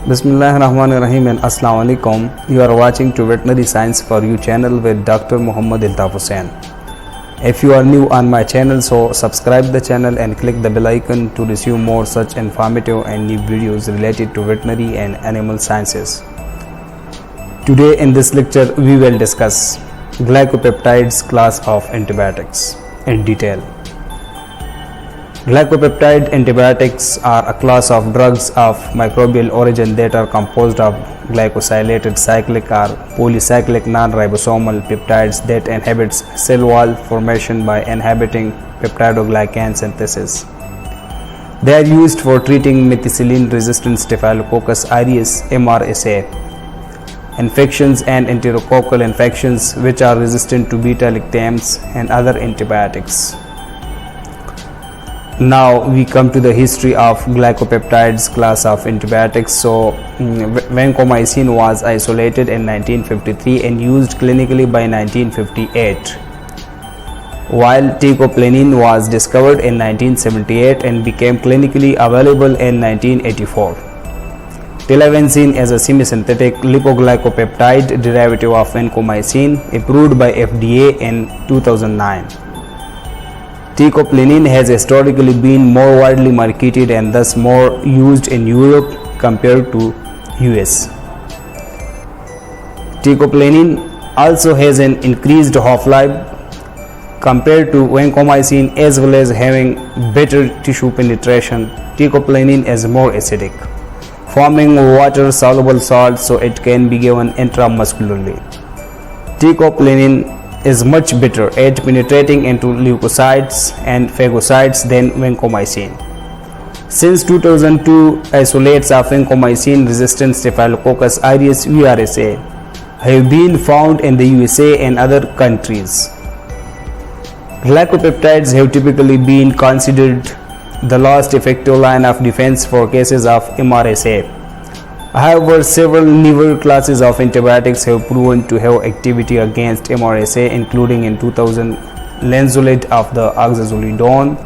Bismillahirrahmanirrahim and Assalamu alaikum. You are watching to Veterinary Science for You channel with Dr. Muhammad Iltaf Hussain. If you are new on my channel, so subscribe the channel and click the bell icon to receive more such informative and new videos related to veterinary and animal sciences. Today in this lecture we will discuss glycopeptides class of antibiotics in detail. Glycopeptide antibiotics are a class of drugs of microbial origin that are composed of glycosylated cyclic or polycyclic non-ribosomal peptides that inhibits cell wall formation by inhibiting peptidoglycan synthesis. They are used for treating methicillin-resistant Staphylococcus aureus (MRSA) infections and enterococcal infections which are resistant to beta-lactams and other antibiotics. Now we come to the history of glycopeptides class of antibiotics. So vancomycin was isolated in 1953 and used clinically by 1958, while teicoplanin was discovered in 1978 and became clinically available in 1984. Telavencin is a semisynthetic lipoglycopeptide derivative of vancomycin approved by FDA in 2009. Teicoplanin has historically been more widely marketed and thus more used in Europe compared to US. Teicoplanin also has an increased half-life compared to vancomycin, as well as having better tissue penetration. Teicoplanin is more acidic, forming water-soluble salt, so it can be given intramuscularly. Teicoplanin is much better at penetrating into leukocytes and phagocytes than vancomycin. Since 2002, isolates of vancomycin-resistant Staphylococcus aureus (VRSA) have been found in the USA and other countries. Glycopeptides have typically been considered the last effective line of defense for cases of MRSA. However, several newer classes of antibiotics have proven to have activity against MRSA, including in 2000 linezolid of the oxazolidinone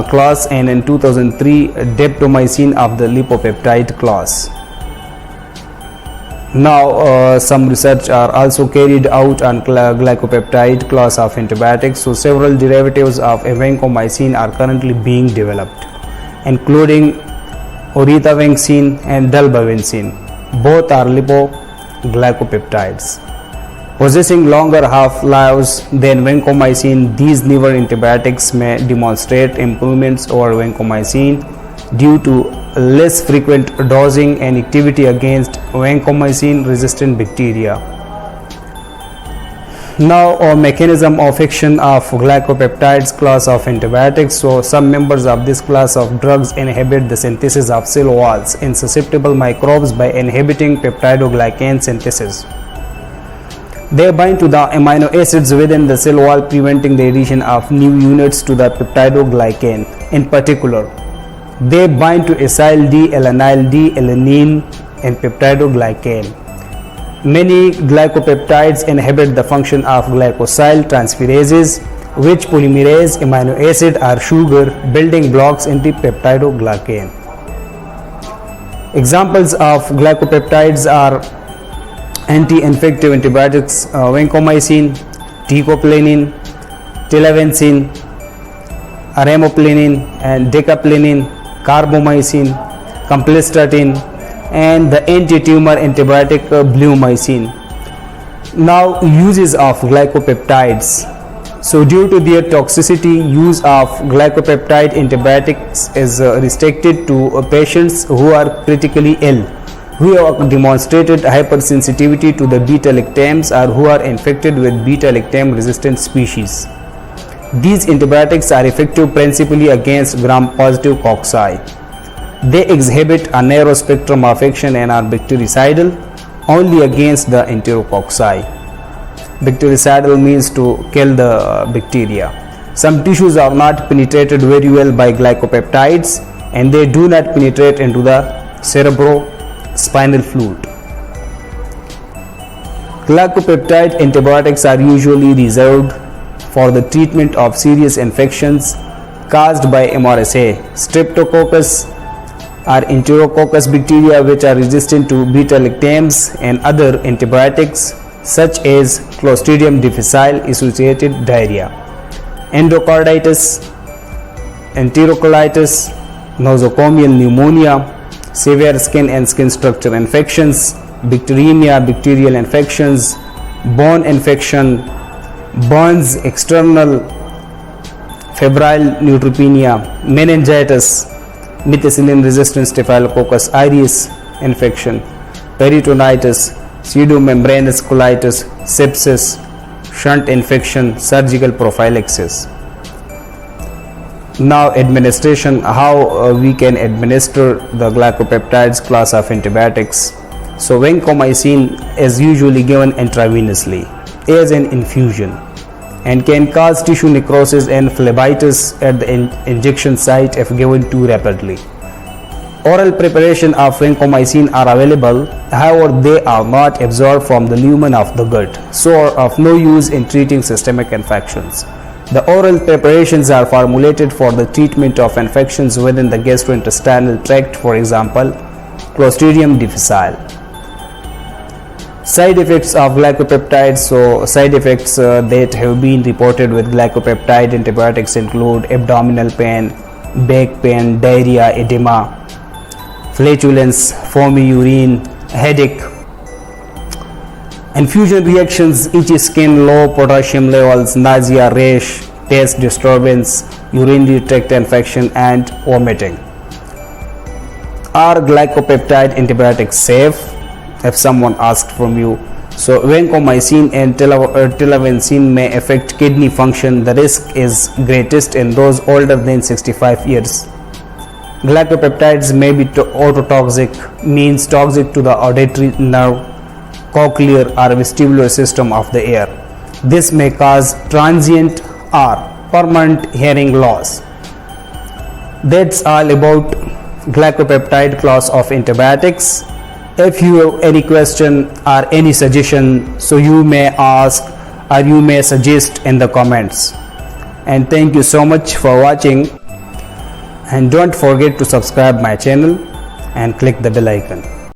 class and in 2003 daptomycin of the lipopeptide class. Now some research are also carried out on glycopeptide class of antibiotics. So several derivatives of vancomycin are currently being developed, including orithavancin and dalbavancin. Both are lipoglycopeptides. Possessing longer half-lives than vancomycin, these newer antibiotics may demonstrate improvements over vancomycin due to less frequent dosing and activity against vancomycin-resistant bacteria. Now, a mechanism of action of glycopeptides class of antibiotics. So some members of this class of drugs inhibit the synthesis of cell walls in susceptible microbes by inhibiting peptidoglycan synthesis. They bind to the amino acids within the cell wall, preventing the addition of new units to the peptidoglycan. In particular, they bind to acyl D, alanine D, alanine and peptidoglycan. Many glycopeptides inhibit the function of glycosyl transferases, which polymerase amino acid or sugar building blocks into peptidoglycan. Examples of glycopeptides are anti-infective antibiotics vancomycin, teicoplanin, telavencin, aremoplanin and decaplanin, carbamazepine, campylobactam, and the anti-tumor antibiotic bleomycin. Now, uses of glycopeptides. So due to their toxicity, use of glycopeptide antibiotics is restricted to patients who are critically ill, who have demonstrated hypersensitivity to the beta-lactams, or who are infected with beta-lactam resistant species. These antibiotics are effective principally against gram-positive cocci. They exhibit a narrow spectrum of action and are bactericidal only against the enterococci. Bactericidal means to kill the bacteria. Some tissues are not penetrated very well by glycopeptides, and they do not penetrate into the cerebrospinal fluid. Glycopeptide antibiotics are usually reserved for the treatment of serious infections caused by MRSA, Streptococcus are Enterococcus bacteria, which are resistant to beta-lactams and other antibiotics such as Clostridium difficile associated diarrhea, endocarditis, enterocolitis, nosocomial pneumonia, severe skin and skin structure infections, bacteremia, bacterial infections, bone infection, burns, external febrile neutropenia, meningitis, methicillin resistant staphylococcus aureus infection, peritonitis, pseudomembranous colitis, sepsis, shunt infection, surgical prophylaxis. Now administration, how we can administer the glycopeptides class of antibiotics. So vancomycin is usually given intravenously as an infusion and can cause tissue necrosis and phlebitis at the injection site if given too rapidly. Oral preparation of vancomycin are available, however they are not absorbed from the lumen of the gut, so are of no use in treating systemic infections. The oral preparations are formulated for the treatment of infections within the gastrointestinal tract, for example, Clostridium difficile. Side effects of glycopeptides. So side effects that have been reported with glycopeptide antibiotics include abdominal pain, back pain, diarrhea, edema, flatulence, foamy urine, headache, infusion reactions, itchy skin, low potassium levels, nausea, rash, taste disturbance, urinary tract infection and vomiting. Are glycopeptide antibiotics safe? If someone asked from you. So vancomycin and telavancin may affect kidney function. The risk is greatest in those older than 65 years. Glycopeptides may be ototoxic, means toxic to the auditory nerve, cochlear or vestibular system of the ear. This may cause transient or permanent hearing loss. That's all about glycopeptide class of antibiotics. If you have any question or any suggestion, so you may ask or you may suggest in the comments. And thank you so much for watching, and don't forget to subscribe my channel and click the bell icon.